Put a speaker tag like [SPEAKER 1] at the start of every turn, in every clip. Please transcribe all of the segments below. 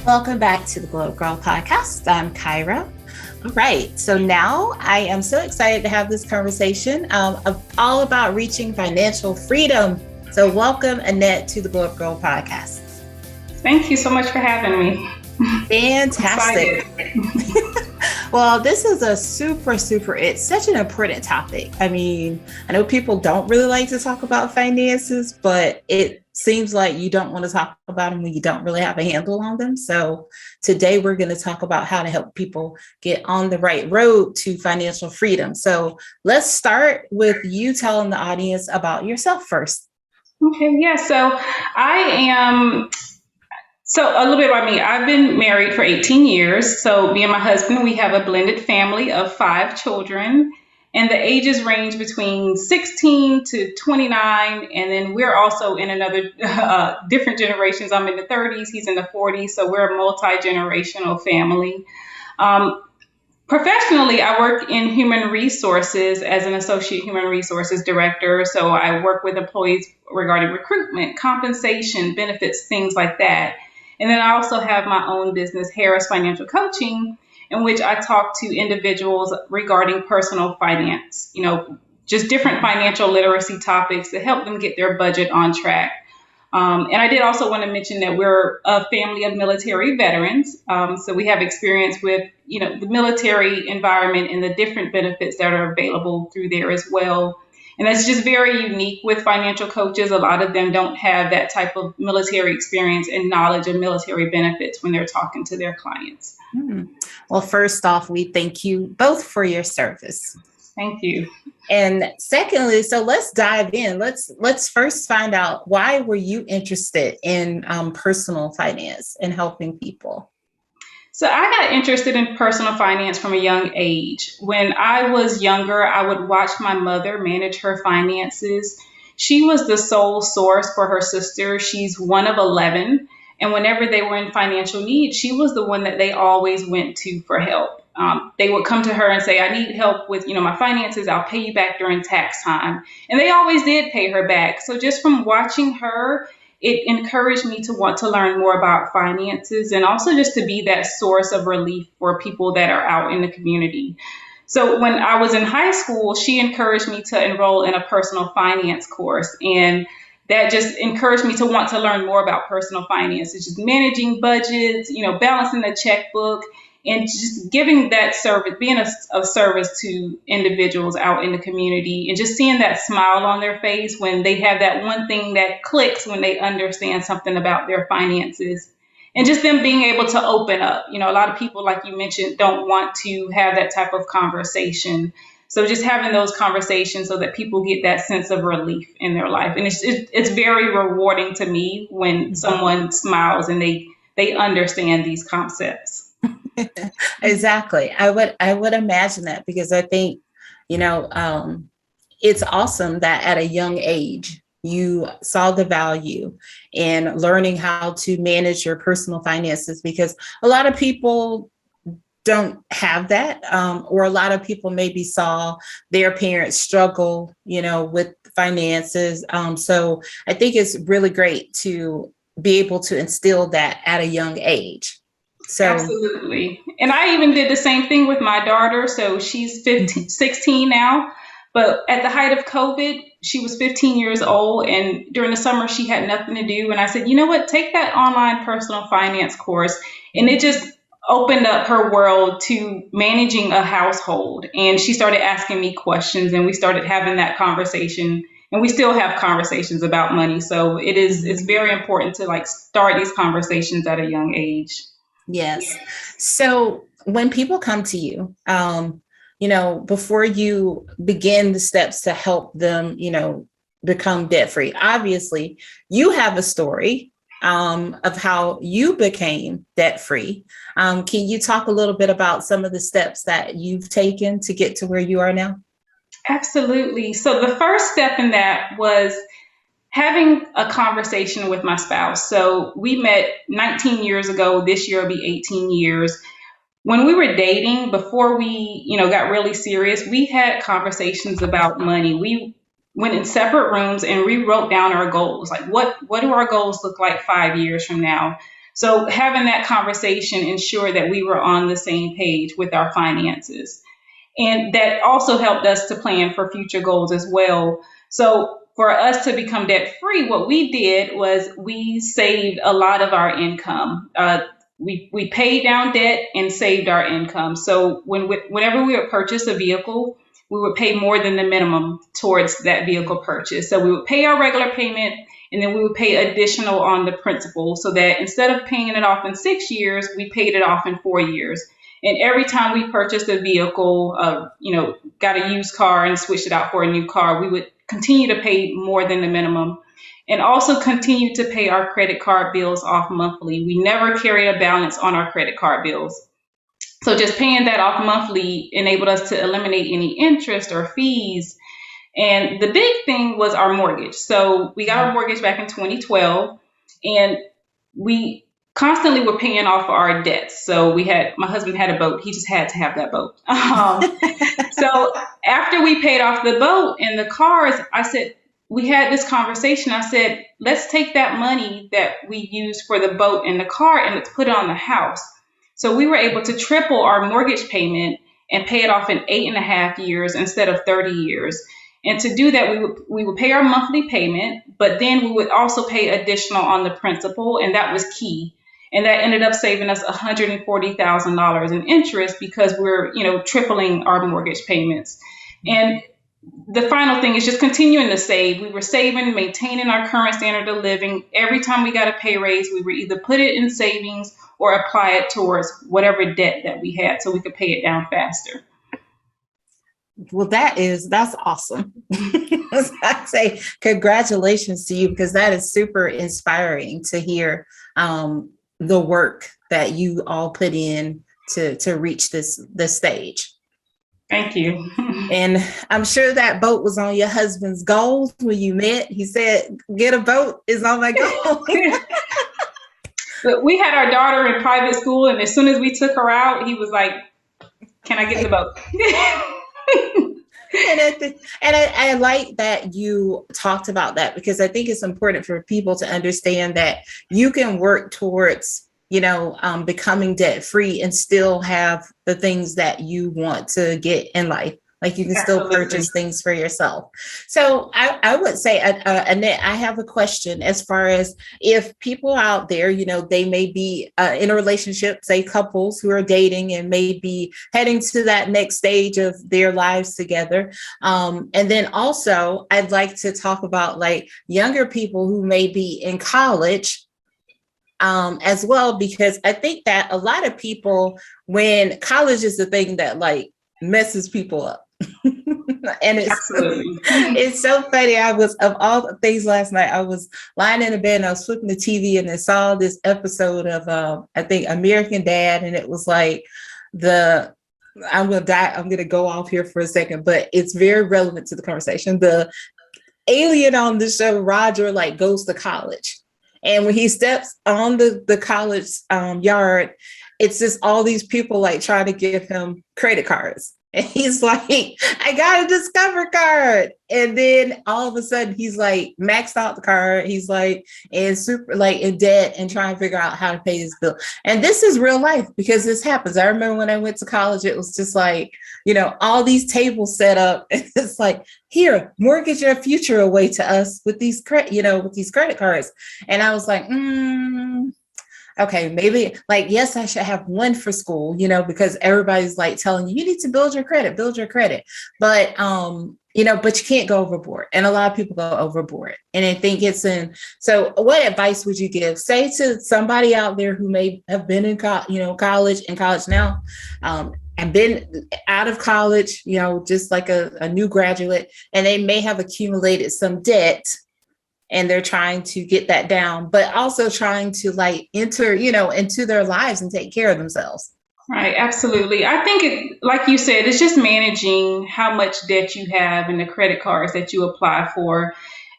[SPEAKER 1] Welcome back to the Gyrl podcast. I'm Kyra. All right, so now I am so excited to have this conversation all about reaching financial freedom. So welcome, Annette, to the Gyrl podcast.
[SPEAKER 2] Thank you so much for having me.
[SPEAKER 1] Fantastic. Well, this is it's such an important topic. I mean, I know people don't really like to talk about finances, but it seems like you don't want to talk about them when you don't really have a handle on them. So today we're going to talk about how to help people get on the right road to financial freedom. So let's start with you telling the audience about yourself first.
[SPEAKER 2] Okay, yeah. So a little bit about me. I've been married for 18 years. So me and my husband, we have a blended family of 5 children. And the ages range between 16 to 29. And then we're also in another different generations. I'm in the 30s, he's in the 40s. So we're a multi-generational family. Professionally, I work in human resources as an associate human resources director. So I work with employees regarding recruitment, compensation, benefits, things like that. And then I also have my own business, Harris Financial Coaching, in which I talk to individuals regarding personal finance, just different financial literacy topics to help them get their budget on track. And I did also want to mention that we're a family of military veterans. So we have experience with, the military environment and the different benefits that are available through there as well. And that's just very unique with financial coaches. A lot of them don't have that type of military experience and knowledge of military benefits when they're talking to their clients.
[SPEAKER 1] Well, first off, we thank you both for your service.
[SPEAKER 2] Thank you.
[SPEAKER 1] And secondly, so let's dive in. Let's first find out, why were you interested in personal finance and helping people?
[SPEAKER 2] So I got interested in personal finance from a young age. When I was younger, I would watch my mother manage her finances. She was the sole source for her sister. She's one of 11. And whenever they were in financial need, she was the one that they always went to for help. They would come to her and say, I need help with, my finances. I'll pay you back during tax time. And they always did pay her back. So just from watching her, it encouraged me to want to learn more about finances and also just to be that source of relief for people that are out in the community. So when I was in high school, she encouraged me to enroll in a personal finance course. And that just encouraged me to want to learn more about personal finance. It's just managing budgets, balancing the checkbook, and just giving that service, being of service to individuals out in the community, and just seeing that smile on their face when they have that one thing that clicks when they understand something about their finances, and just them being able to open up. A lot of people, like you mentioned, don't want to have that type of conversation. So just having those conversations so that people get that sense of relief in their life. And it's very rewarding to me when someone smiles and they understand these concepts.
[SPEAKER 1] Exactly. I would imagine that, because I think, it's awesome that at a young age, you saw the value in learning how to manage your personal finances, because a lot of people don't have that, or a lot of people maybe saw their parents struggle, with finances. So I think it's really great to be able to instill that at a young age. So
[SPEAKER 2] absolutely. And I even did the same thing with my daughter. So she's 16 now, but at the height of COVID, she was 15 years old. And during the summer, she had nothing to do. And I said, you know what, take that online personal finance course. And it just opened up her world to managing a household. And she started asking me questions, and we started having that conversation. And we still have conversations about money. So it's very important to start these conversations at a young age.
[SPEAKER 1] Yes. So when people come to you, before you begin the steps to help them, become debt free, obviously you have a story of how you became debt free. Can you talk a little bit about some of the steps that you've taken to get to where you are now?
[SPEAKER 2] Absolutely. So the first step in that was having a conversation with my spouse. So we met 19 years ago. This year will be 18 years. When we were dating, before we, got really serious, we had conversations about money. We went in separate rooms and we wrote down our goals. Like what do our goals look like 5 years from now? So having that conversation ensured that we were on the same page with our finances. And that also helped us to plan for future goals as well. So for us to become debt free, what we did was we saved a lot of our income. We paid down debt and saved our income. So whenever we would purchase a vehicle, we would pay more than the minimum towards that vehicle purchase. So we would pay our regular payment, and then we would pay additional on the principal, so that instead of paying it off in 6 years, we paid it off in 4 years. And every time we purchased a vehicle, got a used car and switched it out for a new car, we would continue to pay more than the minimum, and also continue to pay our credit card bills off monthly. We never carried a balance on our credit card bills. So just paying that off monthly enabled us to eliminate any interest or fees. And the big thing was our mortgage. So we got our mortgage back in 2012, and we constantly were paying off our debts. So my husband had a boat. He just had to have that boat. So after we paid off the boat and the cars, we had this conversation. I said, let's take that money that we used for the boat and the car and let's put it on the house. So we were able to triple our mortgage payment and pay it off in 8.5 years instead of 30 years. And to do that, we would pay our monthly payment, but then we would also pay additional on the principal, and that was key. And that ended up saving us $140,000 in interest because we're, tripling our mortgage payments. And the final thing is just continuing to save. We were saving, maintaining our current standard of living. Every time we got a pay raise, we would either put it in savings or apply it towards whatever debt that we had so we could pay it down faster.
[SPEAKER 1] Well, that's awesome. I'd say congratulations to you, because that is super inspiring to hear the work that you all put in to reach this stage.
[SPEAKER 2] Thank you.
[SPEAKER 1] And I'm sure that boat was on your husband's goals when you met. He said, get a boat is on my goal.
[SPEAKER 2] But we had our daughter in private school, and as soon as we took her out, he was like, can I get the boat?
[SPEAKER 1] And I like that you talked about that, because I think it's important for people to understand that you can work towards, becoming debt free and still have the things that you want to get in life. Like you can still purchase things for yourself. So I would say, Annette, I have a question as far as if people out there, they may be in a relationship, say couples who are dating and may be heading to that next stage of their lives together. And then also I'd like to talk about like younger people who may be in college as well, because I think that a lot of people, when college is the thing that like messes people up. And it's so funny. I was, of all the things last night, I was lying in the bed and I was flipping the TV and I saw this episode of I think American Dad, and it was like I'm gonna go off here for a second, but it's very relevant to the conversation. The alien on the show, Roger, like goes to college, and when he steps on the college yard, it's just all these people like trying to give him credit cards. And he's like, I got a Discover card. And then all of a sudden he's like maxed out the card. He's like super like in debt and trying to figure out how to pay his bill. And this is real life, because this happens. I remember when I went to college, it was just like, all these tables set up. And it's like, here, mortgage your future away to us with these with these credit cards. And I was like, okay, maybe like, yes, I should have one for school, because everybody's like telling you need to build your credit. But, but you can't go overboard. And a lot of people go overboard. And I think so what advice would you give, say, to somebody out there who may have been in college now, and been out of college, just like a new graduate, and they may have accumulated some debt, and they're trying to get that down, but also trying to like enter, into their lives and take care of themselves.
[SPEAKER 2] Right. Absolutely. I think like you said, it's just managing how much debt you have and the credit cards that you apply for.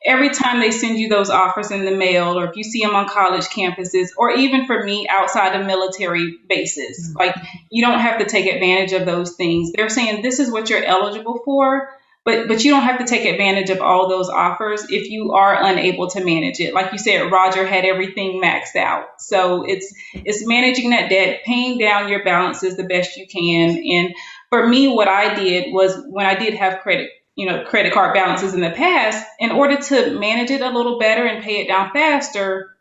[SPEAKER 2] Every time they send you those offers in the mail, or if you see them on college campuses, or even for me outside of military bases, like you don't have to take advantage of those things. They're saying this is what you're eligible for, but you don't have to take advantage of all those offers if you are unable to manage it. Like you said, Roger had everything maxed out. So it's managing that debt, paying down your balances the best you can. And for me, what I did was when I did have credit card balances in the past, in order to manage it a little better and pay it down faster,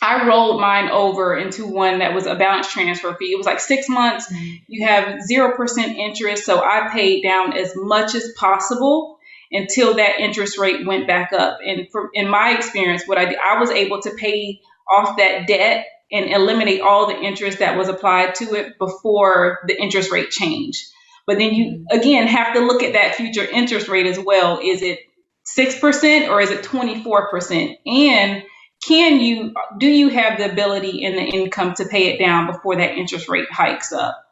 [SPEAKER 2] I rolled mine over into one that was a balance transfer fee. It was like 6 months. You have 0% interest. So I paid down as much as possible until that interest rate went back up. And in my experience, what I did, I was able to pay off that debt and eliminate all the interest that was applied to it before the interest rate changed. But then you, again, have to look at that future interest rate as well. Is it 6% or is it 24%? And do you have the ability and the income to pay it down before that interest rate hikes up?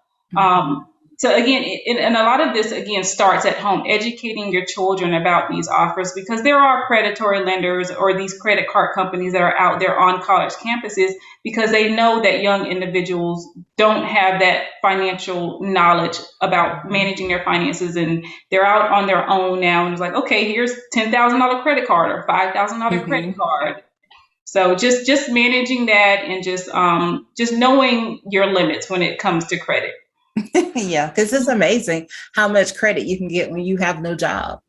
[SPEAKER 2] So again, and a lot of this, again, starts at home, educating your children about these offers, because there are predatory lenders or these credit card companies that are out there on college campuses, because they know that young individuals don't have that financial knowledge about managing their finances, and they're out on their own now. And it's like, okay, here's $10,000 credit card or $5,000 credit card. So just managing that and just knowing your limits when it comes to credit.
[SPEAKER 1] Yeah, because it's amazing how much credit you can get when you have no job.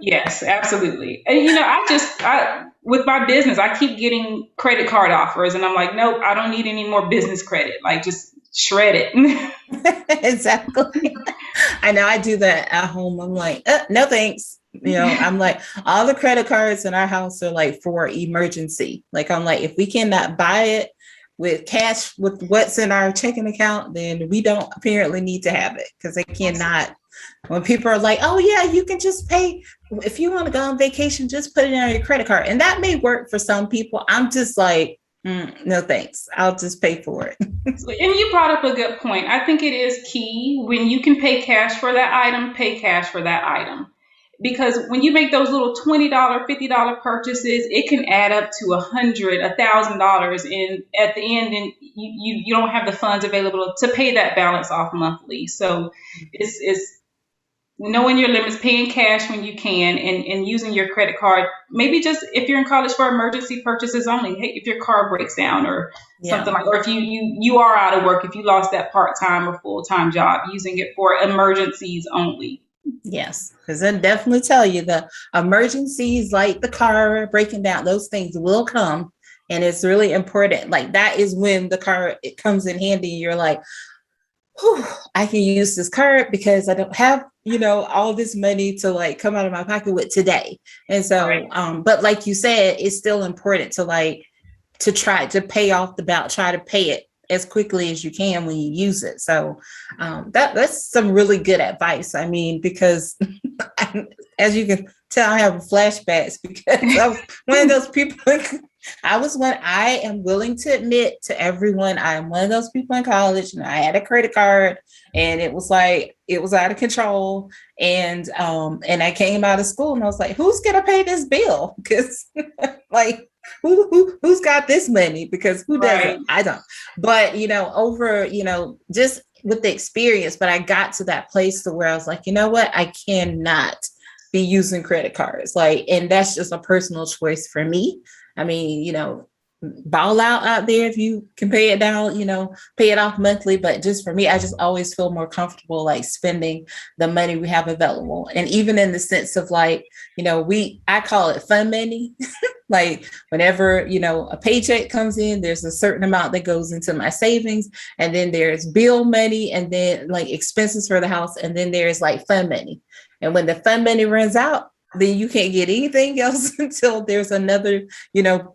[SPEAKER 2] Yes, absolutely. And I with my business, I keep getting credit card offers, and I'm like, nope, I don't need any more business credit. Like, just shred it.
[SPEAKER 1] Exactly. I know I do that at home. I'm like, no, thanks. I'm like, all the credit cards in our house are like for emergency. Like, I'm like, if we cannot buy it with cash with what's in our checking account, then we don't apparently need to have it, because they cannot. When people are like, oh yeah, you can just pay if you want to go on vacation, just put it on your credit card, and that may work for some people. I'm just like, no thanks, I'll just pay for it.
[SPEAKER 2] And you brought up a good point. I think it is key, when you can pay cash for that item, pay cash for that item. Because when you make those little $20, $50 purchases, it can add up to $100, $1,000, and at the end, and you don't have the funds available to pay that balance off monthly. So it's knowing your limits, paying cash when you can, and using your credit card. Maybe just if you're in college, for emergency purchases only. Hey, if your car breaks down or something like, or if you are out of work, if you lost that part-time or full-time job, using it for emergencies only.
[SPEAKER 1] Yes, because they'll definitely tell you the emergencies, like the car breaking down, those things will come. And it's really important. Like, that is when it comes in handy. You're like, whew, I can use this card because I don't have, all this money to like come out of my pocket with today. And so, right. But like you said, it's still important to try to pay off try to pay it as quickly as you can when you use it. So that's some really good advice. I mean, because as you can tell, I have flashbacks, because I was one of those people. I am willing to admit to everyone, I am one of those people in college, and I had a credit card, and it was out of control. And I came out of school and I was like, who's going to pay this bill? Because like, who's got this money? Because who doesn't? Right. I don't. But, over, just with the experience, but I got to that place to where I was like, you know what? I cannot be using credit cards. Like, and that's just a personal choice for me. I mean, ball out there if you can pay it down, pay it off monthly. But just for me, I just always feel more comfortable like spending the money we have available. And even in the sense of like, I call it fun money. Like, whenever, a paycheck comes in, there's a certain amount that goes into my savings, and then there's bill money, and then like expenses for the house, and then there's like fun money. And when the fun money runs out, then you can't get anything else until there's another,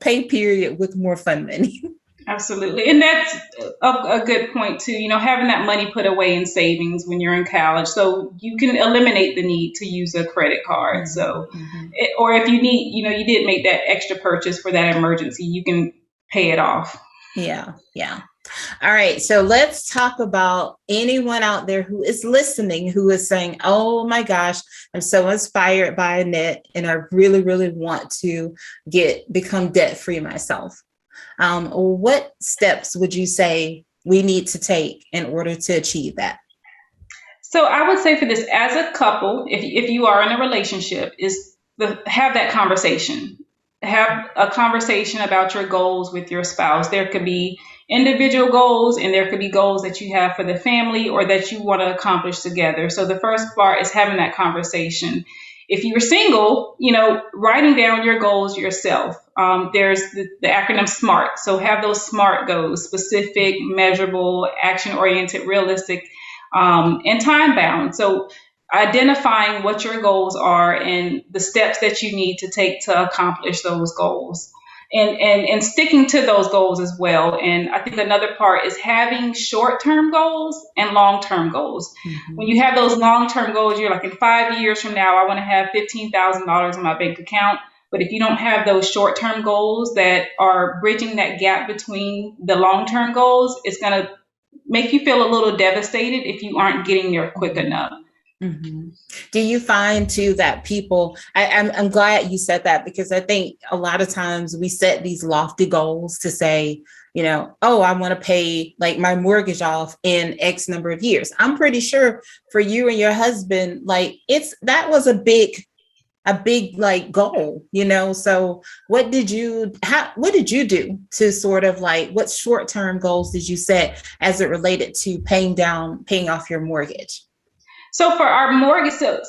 [SPEAKER 1] pay period with more fun money.
[SPEAKER 2] Absolutely. And that's a good point too, having that money put away in savings when you're in college, so you can eliminate the need to use a credit card. Mm-hmm. So, or if you need, you did make that extra purchase for that emergency, you can pay it off.
[SPEAKER 1] Yeah. Yeah. All right. So let's talk about anyone out there who is listening, who is saying, oh my gosh, I'm so inspired by Annette, and I really, really want to become debt free myself. What steps would you say we need to take in order to achieve that?
[SPEAKER 2] So I would say for this, as a couple, if you are in a relationship, have that conversation. Have a conversation about your goals with your spouse. There could be individual goals and there could be goals that you have for the family or that you want to accomplish together. So the first part is having that conversation. If you're single, writing down your goals yourself. There's the acronym SMART. So have those SMART goals: specific, measurable, action oriented, realistic, and time bound. So identifying what your goals are and the steps that you need to take to accomplish those goals, and sticking to those goals as well. And I think another part is having short-term goals and long-term goals. Mm-hmm. When you have those long-term goals, you're like, in 5 years from now, I want to have $15,000 in my bank account. But if you don't have those short-term goals that are bridging that gap between the long-term goals, it's going to make you feel a little devastated if you aren't getting there quick enough.
[SPEAKER 1] Mm-hmm. Do you find too that people, I'm glad you said that, because I think a lot of times we set these lofty goals to say, oh, I want to pay like my mortgage off in X number of years. I'm pretty sure for you and your husband, like that was a big like goal, so what did you do to sort of like, what short-term goals did you set as it related to paying off your mortgage?
[SPEAKER 2] So for our mortgage, so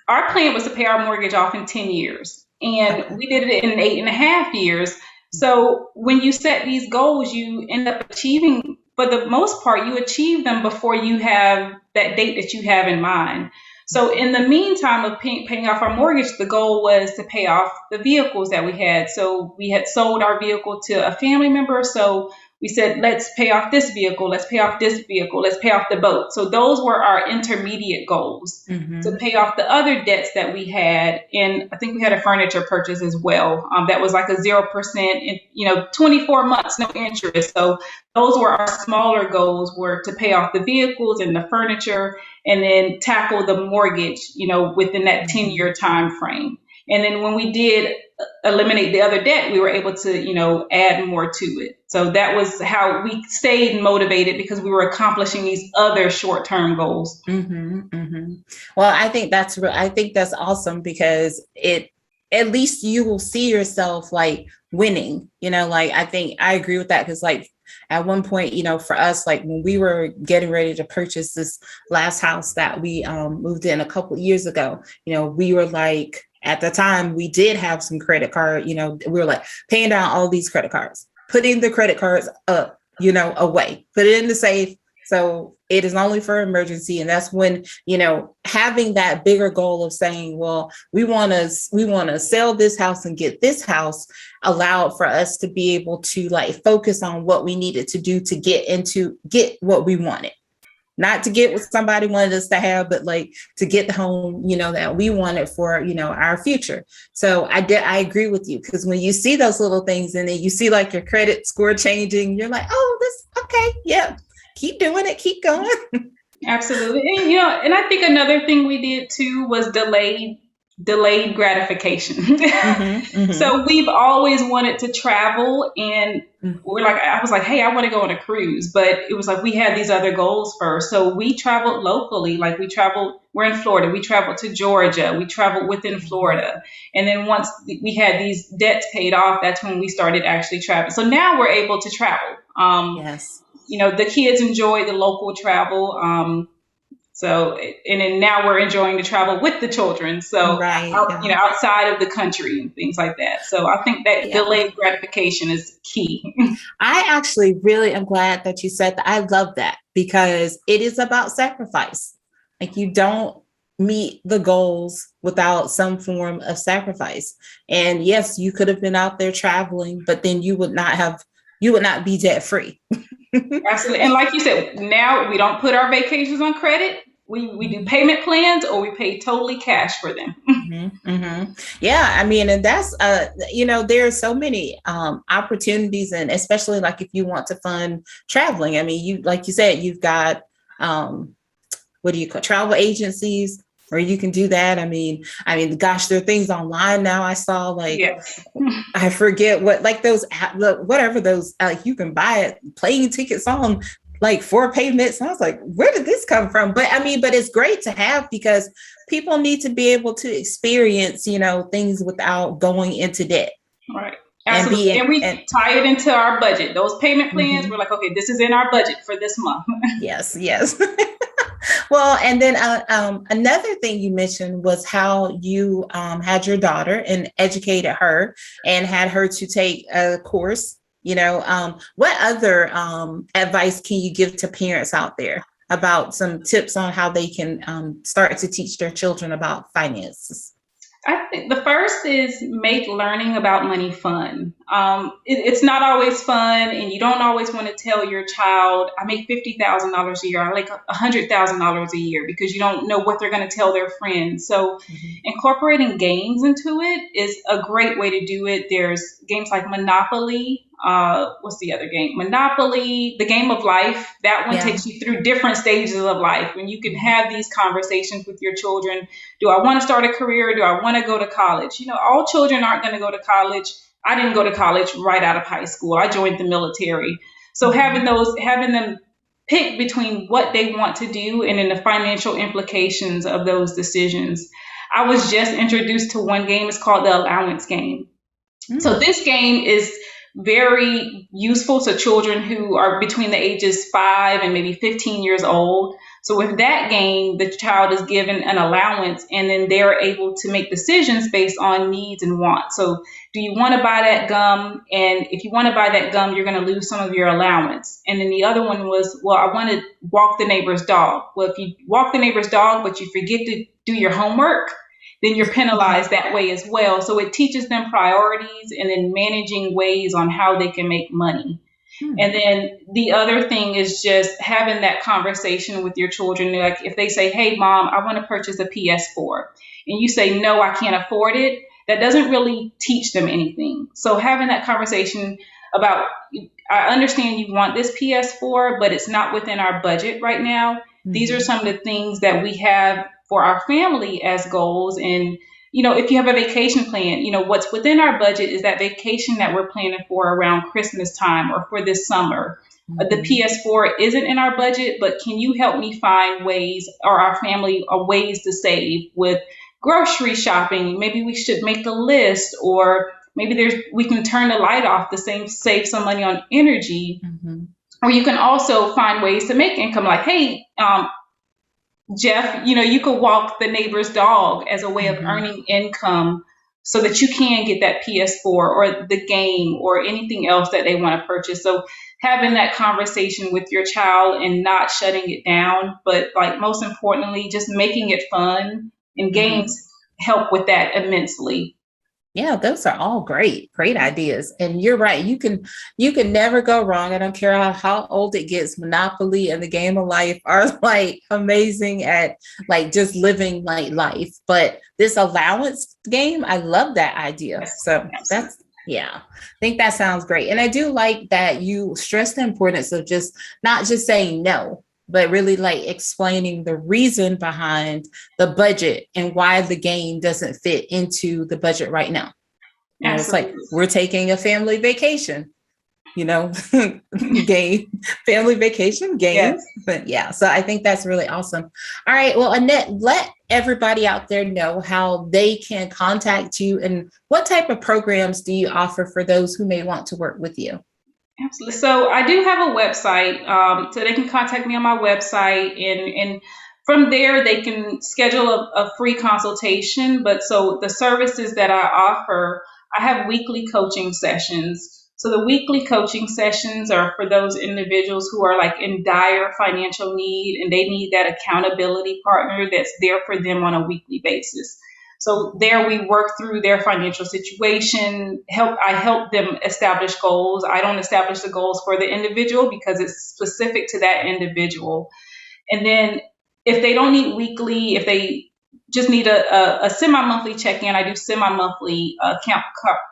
[SPEAKER 2] our plan was to pay our mortgage off in 10 years, and we did it in 8.5 years. So when you set these goals, you end up achieving, for the most part, you achieve them before you have that date that you have in mind. So in the meantime of paying off our mortgage, the goal was to pay off the vehicles that we had. So we had sold our vehicle to a family member. So we said, let's pay off this vehicle, let's pay off this vehicle, let's pay off the boat. So those were our intermediate goals, mm-hmm. to pay off the other debts that we had. And I think we had a furniture purchase as well. That was like a 0%, 24 months, no interest. So those were our smaller goals, were to pay off the vehicles and the furniture, and then tackle the mortgage, within that 10-year time frame. And then when we did eliminate the other debt, we were able to, add more to it. So that was how we stayed motivated, because we were accomplishing these other short-term goals.
[SPEAKER 1] Mm-hmm, mm-hmm. Well, I think that's awesome, because at least you will see yourself like winning, like, I think I agree with that. Because like at one point, for us, like when we were getting ready to purchase this last house that we moved in a couple of years ago, we were like, at the time we did have some credit card, we were like paying down all these credit cards, putting the credit cards up, away, put it in the safe. So it is only for emergency. And that's when, having that bigger goal of saying, well, we want to sell this house and get this house, allowed for us to be able to like focus on what we needed to do to get what we wanted. Not to get what somebody wanted us to have, but like to get the home, that we wanted for, our future. So I agree with you, because when you see those little things and then you see like your credit score changing, you're like, oh, this, okay, yeah, keep doing it, keep going.
[SPEAKER 2] Absolutely. And, and I think another thing we did too was delayed gratification. Mm-hmm, mm-hmm. So we've always wanted to travel, and I was like, hey, I want to go on a cruise, but it was like we had these other goals first. So we traveled locally, like we're in Florida, we traveled to Georgia, we traveled within Florida. And then once we had these debts paid off, that's when we started actually traveling. So now we're able to travel.
[SPEAKER 1] Yes.
[SPEAKER 2] The kids enjoy the local travel. So, and then now we're enjoying the travel with the children. So, right, outside of the country and things like that. So I think that delayed gratification is key.
[SPEAKER 1] I actually really am glad that you said that. I love that, because it is about sacrifice. Like, you don't meet the goals without some form of sacrifice. And yes, you could have been out there traveling, but then you would not be debt free.
[SPEAKER 2] Absolutely. And like you said, now we don't put our vacations on credit. We do payment plans, or we pay totally cash for them.
[SPEAKER 1] Mm-hmm, mm-hmm. Yeah. I mean, and that's, there are so many opportunities, and especially like if you want to fund traveling. I mean, like you said, you've got, travel agencies, or you can do that. I mean, gosh, there are things online now. I saw like, yes. I forget what, like those, whatever those, you can buy it, plane tickets on like 4 payments. And I was like, where did this come from? But I mean, but it's great to have because people need to be able to experience, things without going into debt.
[SPEAKER 2] Right.
[SPEAKER 1] And
[SPEAKER 2] Absolutely. And we tie it into our budget. Those payment plans,
[SPEAKER 1] mm-hmm.
[SPEAKER 2] we're like, okay, this is in our budget for this month.
[SPEAKER 1] Yes, yes. Well, and then another thing you mentioned was how you had your daughter and educated her and had her to take a course. What other advice can you give to parents out there about some tips on how they can start to teach their children about finances?
[SPEAKER 2] I think the first is make learning about money fun. It's not always fun, and you don't always want to tell your child, I make $50,000 a year, I make $100,000 a year, because you don't know what they're going to tell their friends. So incorporating games into it is a great way to do it. There's games like Monopoly. What's the other game? Monopoly, the game of life. That one takes you through different stages of life, when you can have these conversations with your children. Do I want to start a career? Do I want to go to college? All children aren't going to go to college. I didn't go to college right out of high school. I joined the military. So having them pick between what they want to do and then the financial implications of those decisions. I was just introduced to one game. It's called the allowance game. So this game is very useful to children who are between the ages 5 and maybe 15 years old. So with that game, the child is given an allowance, and then they're able to make decisions based on needs and wants. So do you want to buy that gum? And if you want to buy that gum, you're going to lose some of your allowance. And then the other one was, well, I want to walk the neighbor's dog. Well, if you walk the neighbor's dog, but you forget to do your homework, then you're penalized that way as well. So it teaches them priorities and then managing ways on how they can make money. And then the other thing is just having that conversation with your children. Like if they say, hey, Mom, I want to purchase a PS4. And you say, no, I can't afford it. That doesn't really teach them anything. So having that conversation about, I understand you want this PS4, but it's not within our budget right now. These are some of the things that we have for our family as goals. And, if you have a vacation plan, what's within our budget is that vacation that we're planning for around Christmas time or for this summer. The PS4 isn't in our budget, but can you help me find ways, or our family, ways to save with grocery shopping? Maybe we should make a list, or maybe we can turn the light off to save some money on energy. Or you can also find ways to make income, like, hey, Jeff, you could walk the neighbor's dog as a way of earning income so that you can get that PS4 or the game or anything else that they want to purchase. So having that conversation with your child and not shutting it down, but like most importantly, just making it fun, and games help with that immensely.
[SPEAKER 1] Yeah, those are all great ideas. And you're right. You can never go wrong. I don't care how old it gets. Monopoly and the game of life are like amazing at like just living like life. But this allowance game, I love that idea.
[SPEAKER 2] Yes,
[SPEAKER 1] so I think that sounds great. And I do like that you stress the importance of just not just saying no, but really like explaining the reason behind the budget and why the game doesn't fit into the budget right now. It's like, we're taking a family vacation, game, family vacation game. Yes. But so I think that's really awesome. All right. Well, Annette, let everybody out there know how they can contact you and what type of programs do you offer for those who may want to work with you?
[SPEAKER 2] Absolutely. So I do have a website, so they can contact me on my website, and from there they can schedule a free consultation. But so the services that I offer, I have weekly coaching sessions. So the weekly coaching sessions are for those individuals who are like in dire financial need, and they need that accountability partner that's there for them on a weekly basis. So there we work through their financial situation. I help them establish goals. I don't establish the goals for the individual because it's specific to that individual. And then if they don't need weekly, if they just need a semi-monthly check-in, I do semi-monthly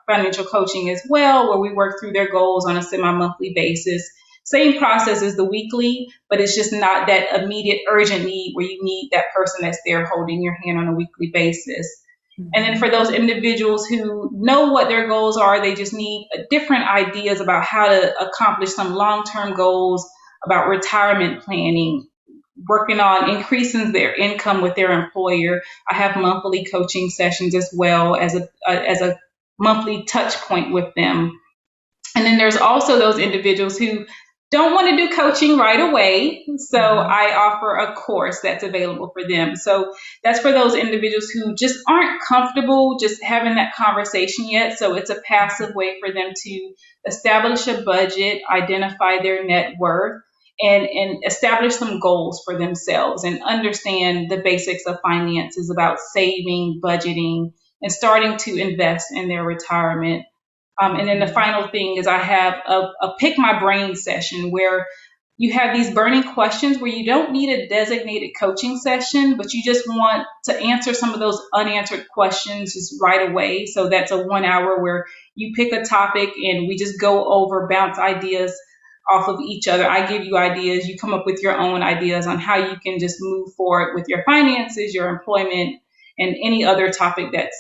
[SPEAKER 2] financial coaching as well, where we work through their goals on a semi-monthly basis. Same process as the weekly, but it's just not that immediate urgent need where you need that person that's there holding your hand on a weekly basis. And then for those individuals who know what their goals are, they just need different ideas about how to accomplish some long-term goals. about retirement planning, working on increasing their income with their employer. I have monthly coaching sessions as well as a monthly touch point with them. And then there's also those individuals who don't want to do coaching right away. So I offer a course that's available for them. So that's for those individuals who just aren't comfortable just having that conversation yet. So it's a passive way for them to establish a budget, identify their net worth, and establish some goals for themselves and understand the basics of finances about saving, budgeting, and starting to invest in their retirement. And then the final thing is I have a pick my brain session where you have these burning questions where you don't need a designated coaching session, but you just want to answer some of those unanswered questions just right away. So that's a 1 hour where you pick a topic and we just go over, bounce ideas off of each other. I give you ideas, you come up with your own ideas on how you can just move forward with your finances, your employment, and any other topic that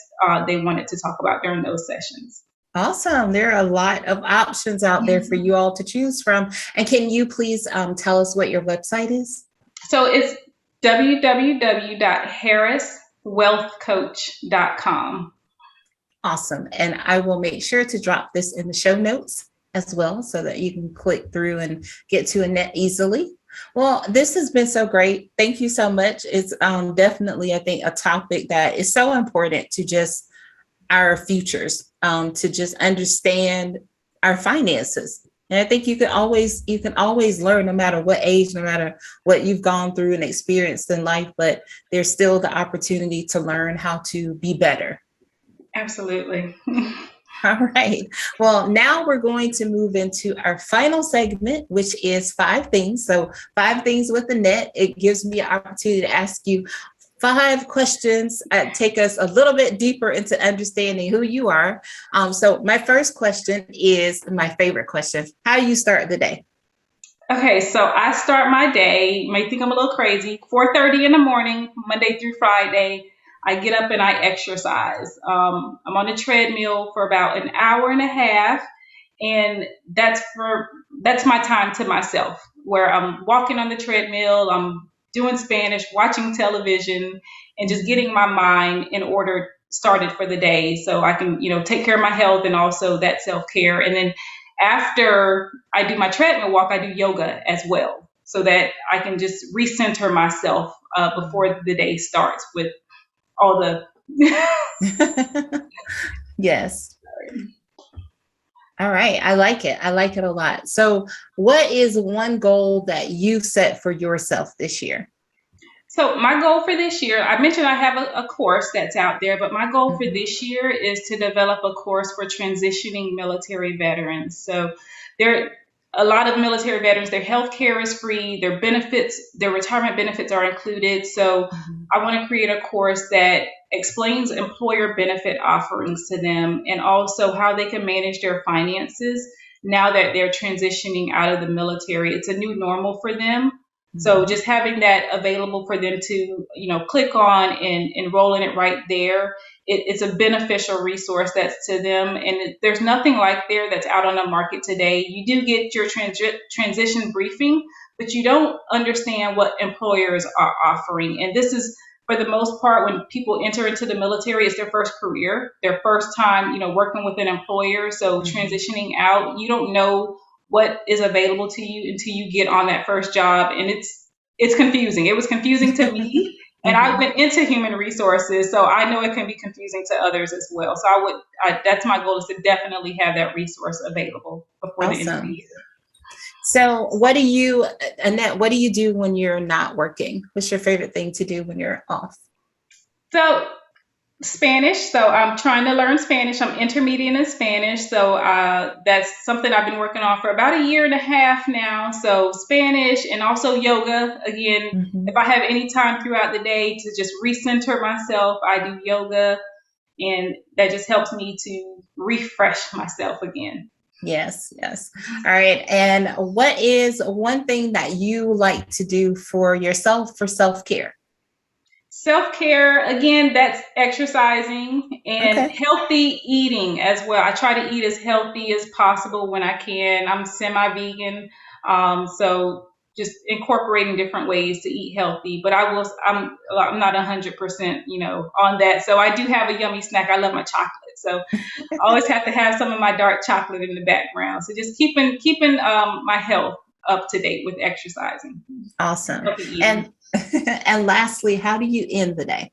[SPEAKER 2] they wanted to talk about during those sessions.
[SPEAKER 1] Awesome. There are a lot of options out there for you all to choose from. And can you please tell us what your website is?
[SPEAKER 2] So it's www.harriswealthcoach.com.
[SPEAKER 1] Awesome. And I will make sure to drop this in the show notes as well so that you can click through and get to Annette easily. Well, this has been so great. Thank you so much. It's definitely, I think, a topic that is so important to just our futures, to just understand our finances. And I think you can always learn, no matter what age, no matter what you've gone through and experienced in life, but there's still the opportunity to learn how to be better.
[SPEAKER 2] Absolutely.
[SPEAKER 1] All right. Well, now we're going to move into our final segment, which is 5 things. So 5 things with Annette. It gives me an opportunity to ask you 5 questions, take us a little bit deeper into understanding who you are. So my first question is my favorite question. How do you start the day?
[SPEAKER 2] Okay, so I start my day, you may think I'm a little crazy, 4:30 in the morning, Monday through Friday. I get up and I exercise. I'm on a treadmill for about an hour and a half, and that's my time to myself, where I'm walking on the treadmill, I'm doing Spanish, watching television, and just getting my mind in order started for the day so I can, take care of my health and also that self-care. And then after I do my treadmill walk, I do yoga as well so that I can just recenter myself before the day starts with all the...
[SPEAKER 1] Yes. All right. I like it. I like it a lot. So what is one goal that you've set for yourself this year?
[SPEAKER 2] So my goal for this year, I mentioned I have a course that's out there, but my goal for this year is to develop a course for transitioning military veterans. So a lot of military veterans, their health care is free, their benefits, their retirement benefits are included. So I want to create a course that explains employer benefit offerings to them and also how they can manage their finances now that they're transitioning out of the military. It's a new normal for them. So just having that available for them to, click on and enroll in it right there, it's a beneficial resource that's to them. And there's nothing like there that's out on the market today. You do get your transition briefing, but you don't understand what employers are offering. And this is, for the most part, when people enter into the military, it's their first career, their first time, working with an employer. So transitioning out, you don't know what is available to you until you get on that first job. And it's confusing. It was confusing to me. And I went into human resources, so I know it can be confusing to others as well. So that's my goal, is to definitely have that resource available before the end of the year.
[SPEAKER 1] So Annette, what do you do when you're not working? What's your favorite thing to do when you're off?
[SPEAKER 2] So Spanish. So I'm trying to learn Spanish. I'm intermediate in Spanish. So that's something I've been working on for about a year and a half now. So Spanish and also yoga. Again, if I have any time throughout the day to just recenter myself, I do yoga, and that just helps me to refresh myself again.
[SPEAKER 1] Yes. All right. And what is one thing that you like to do for yourself for self-care?
[SPEAKER 2] Self-care, again, that's exercising and healthy eating as well. I try to eat as healthy as possible when I can. I'm semi-vegan. So just incorporating different ways to eat healthy. But I'm not 100%, on that. So I do have a yummy snack. I love my chocolate. So I always have to have some of my dark chocolate in the background. So just keeping my health up to date with exercising.
[SPEAKER 1] Awesome. And lastly, how do you end the day?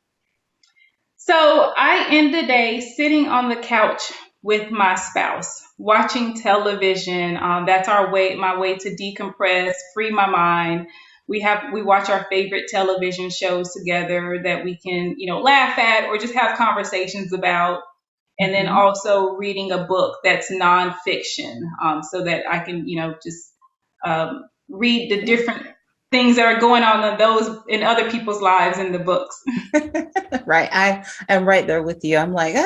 [SPEAKER 2] So I end the day sitting on the couch with my spouse, watching television. That's my way to decompress, free my mind. We watch our favorite television shows together that we can, laugh at or just have conversations about. And then also reading a book that's nonfiction, so that I can, just read the different things that are going on in other people's lives in the books.
[SPEAKER 1] Right. I am right there with you. I'm like,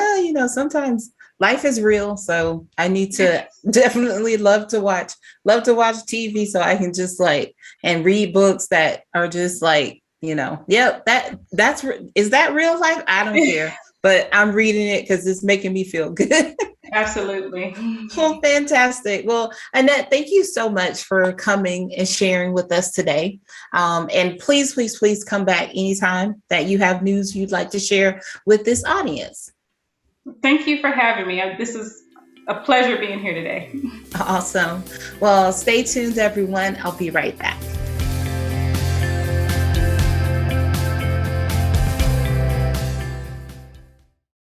[SPEAKER 1] sometimes life is real. So I need to definitely love to watch TV so I can just and read books that are just is that real life? I don't care, but I'm reading it because it's making me feel good.
[SPEAKER 2] Absolutely.
[SPEAKER 1] Well, fantastic. Well, Annette, thank you so much for coming and sharing with us today. And please, please, please come back anytime that you have news you'd like to share with this audience.
[SPEAKER 2] Thank you for having me. This is a pleasure being here today.
[SPEAKER 1] Awesome. Well, stay tuned, everyone. I'll be right back.